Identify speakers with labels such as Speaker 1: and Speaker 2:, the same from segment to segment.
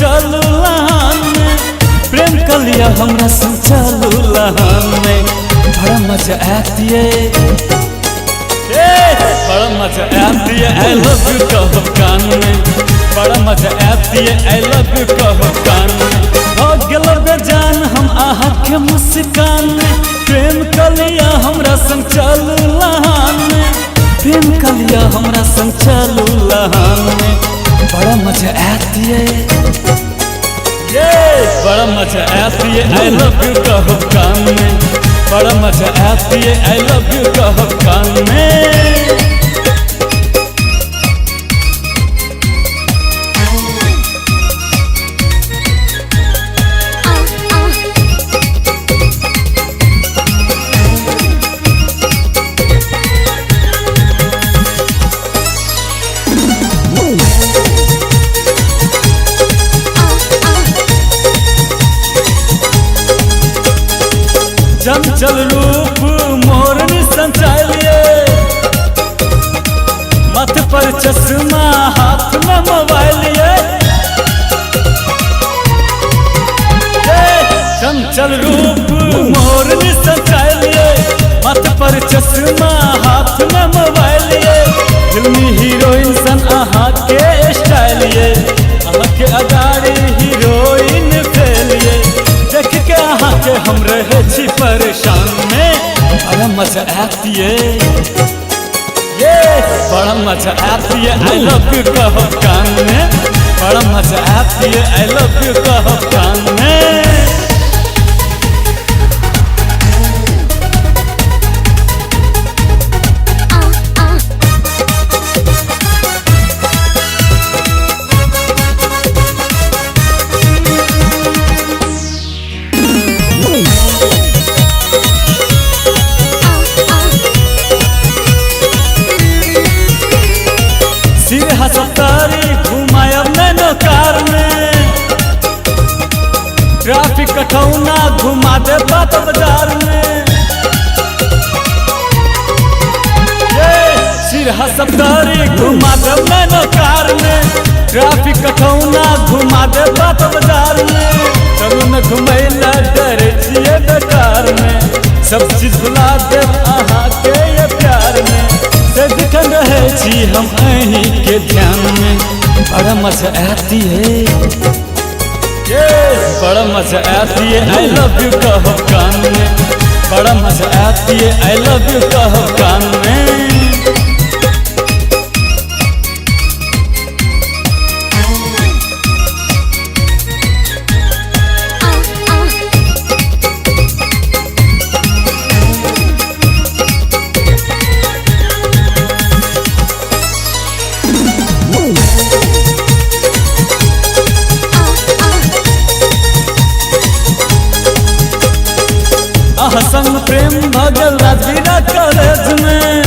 Speaker 1: चलू लहान में, प्रेम कलिया हमरा संग चलू लहान में। बड़ा मजा आती है, बड़ा मजा आती है आई लव यू कहो कान में। बड़ा मजा आती है आई लव यू कहो कान में। हो गेलो बेजान हम आहा के मुस्कान में, प्रेम कलिया हमरा संग चलू लहान में, प्रेम कलिया हमरा संग चलू लहान में। बड़ा मजा आती है, बड़ा मजा आती है आई लव यू कहो कान में। बड़ा मजा आती है आई लव यू कहो कान में। चंचल रूप मोरनी संचालिए, मथ पर चश्मा हाथ में मोबाइल ये। चंचल रूप मोरनी संचालिए, मथ पर चश्मा हाथ में मोबाइल ये। फिल्मी हीरोइन सन आहा के स्टाइल ये, आहा के अगाड़ी हीरोइन फेलिए। देख के आहा के हम रहे छी परेशान में। बड़ा मजा आती है, बड़ा मजा आती है आई लव यू कहो कान में। बड़ा मजा आती है आई लव यू कहो कान में। सफारी घुमायब नैनो कार में, ट्रैफिक कटौना घुमा दे बात बाजार में। सिरहा सफारी घुमा दे नैनो कार में, ट्रैफिक कटौना घुमा दे बात बाजार में। चलू न घुमैला डरे छिए बेकार में, सब चीज भुला दे आहा के ये प्यार में। सदिखन रहे छी हम अहीं के ध्यान में। बड़ा मजा आती है, बड़ा मजा आती है आई लव यू कहो कान में। बड़ा मजा आती है आई लव यू कहो कान में। संग प्रेम भगल राजवीरा कॉलेज में,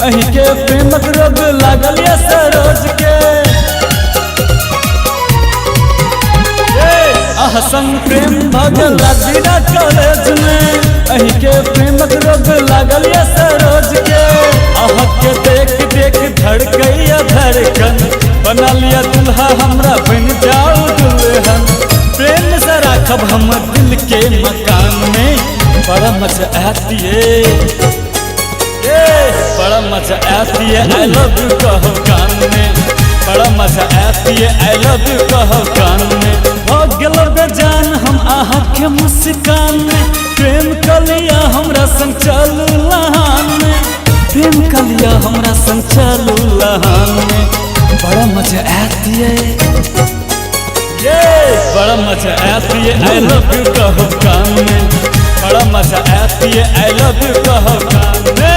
Speaker 1: अहीं के प्रेमक रोग लागल ये सरोज के। संग प्रेम भगल राजवीरा कॉलेज में, अहीं के प्रेमक रोग लागल ये सरोज के। आहा के देख देख धड़कैया धड़कन, बना लिया दुल्हा हमरा बन जाओ दुल्हन। प्रेम से राखब हम दिल के मकान में। बड़ा मजा आती है, बड़ा मजा आती है आई लव यू कहो कान में। बड़ा मजा आती है आई लव यू कहो कान में। हो गेलो बेजान हम आहा के मुस्कान में, प्रेम कलिया हमरा संग चलू लहान में, प्रेम कलिया हमरा संग चलू लहान में। बड़ा मजा आती है, बड़ा मजा आती है आई लव यू कहो कान में। बड़ा मजा आती है आई लव यू कहो कान में।